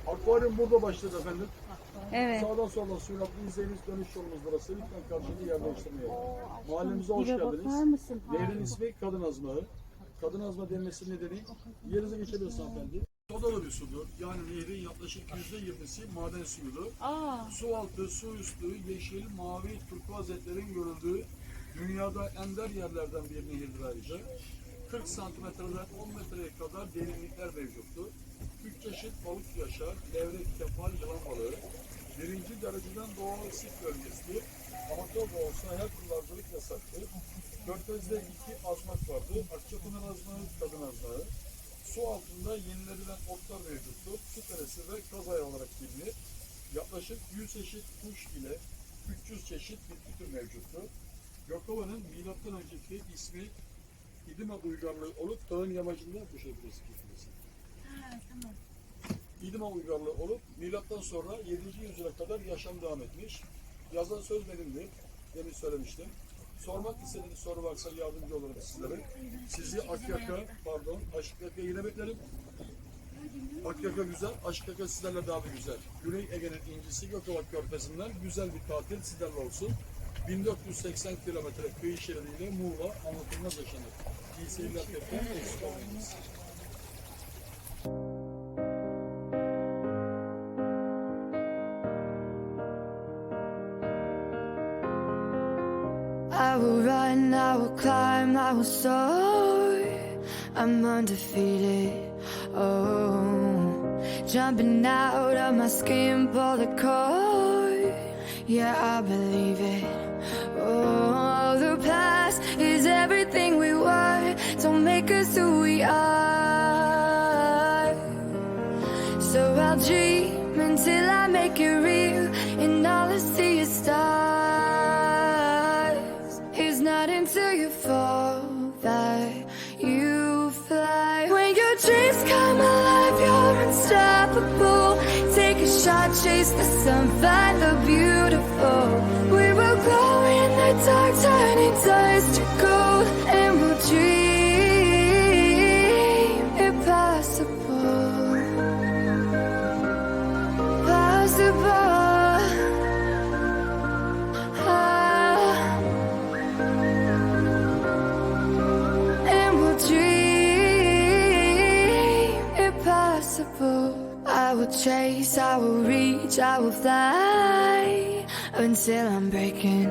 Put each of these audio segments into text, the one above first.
Akvaryum burada başladı efendim. Evet. Sağdan soldan suyla izleyiniz, dönüş yolumuz burası. Lütfen karşını yer değiştirmeyelim. Mahallemize hoş geldiniz. Nehrin ismi Kadın Azmağı. Kadın Azma denmesinin nedeni, yerinize geçebiliriz hanımefendi. Sodalı bir sudur. Yani nehrin yaklaşık %20'si maden suyudur. Su altı, su üstü, yeşil, mavi, turkuaz etlerin görüldüğü dünyada ender yerlerden bir nehirdir ayrıca. 40 santimetreden 10 metreye kadar derinlikler mevcuttur. 3 çeşit balık yaşar, levrek, kefal, yılan balığı. Birinci dereceden doğal sit bölgesidir. Amatör da olsa her kullanıcılık yasaktır. Körfez'de 2 azmak vardır. Akyaka Azmak, Kadın Azmağı. Su altında yenilenilen otlar mevcuttur. Su teresi ve kazaya olarak bilinir. Yaklaşık 100 çeşit kuş ile 300 çeşit bitki tür mevcuttur. Gökova'nın milattan önceki ismi İdima uygarlığı olup dağın yamacında bu şey burası. Tamam. İdima uygarlığı olup milattan sonra 7. yüzyıla kadar yaşam devam etmiş. Yazan söz benimdir. Demin söylemiştim. Sormak istediğiniz soru varsa yardımcı olurum sizlere. Sizi Akyaka, Aşıkyaka'ya yine beklerim. Akyaka güzel, Aşıkyaka sizlerle daha bir güzel. Güney Ege'nin incisi Gökova Körfezi'nden güzel bir tatil sizlerle olsun. 1480 kilometre kıyı şeridiyle Muğla anlatılmaz yaşanır. İyi seyirler tekrar. I will run, I will climb, I will soar. I'm undefeated. Oh, jumping out of my skin, pull the cord. Yeah, I believe it. Oh, the past is everything we were. Don't make us who we are. So I'll dream until I make it real, and all I see is stars. It's not until you fall that you fly. When your dreams come alive, you're unstoppable. Take a shot, chase the sun, find the beautiful. We will glow in the dark, turning dust to gold, and we'll dream impossible. Possible. I will chase, I will reach, I will fly until I'm breaking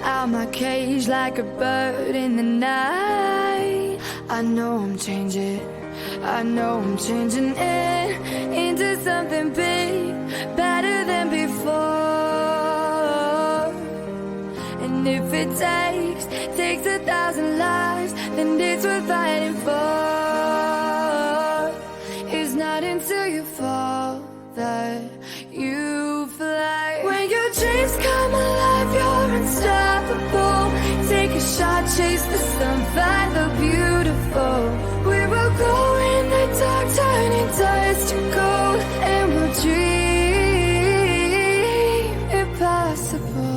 out my cage like a bird in the night. I know I'm changing it into something big, better than before. And if it takes 1,000 lives, then it's worth fighting for. It's not until you fall that you fly. When your dreams come alive, you're unstoppable. Take a shot, chase the sun, find the beautiful. We will go in the dark, turning dust to gold, and we'll dream impossible.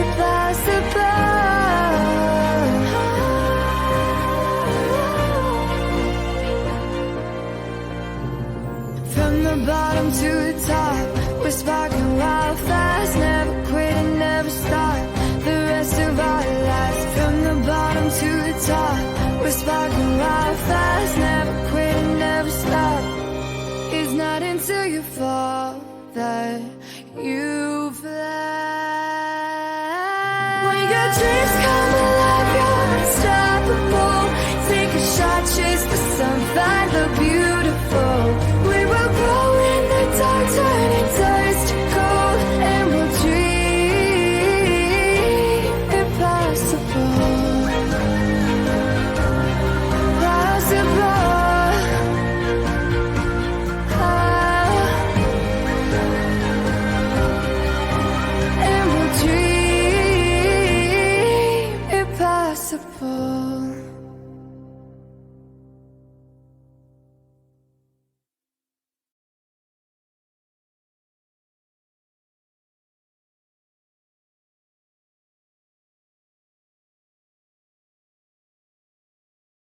Impossible. From the bottom to the top, we're sparking wild fast. Never quit and never stop the rest of our lives. From the bottom to the top, we're sparking wild fast. Never quit and never stop. It's not until you fall that you fly.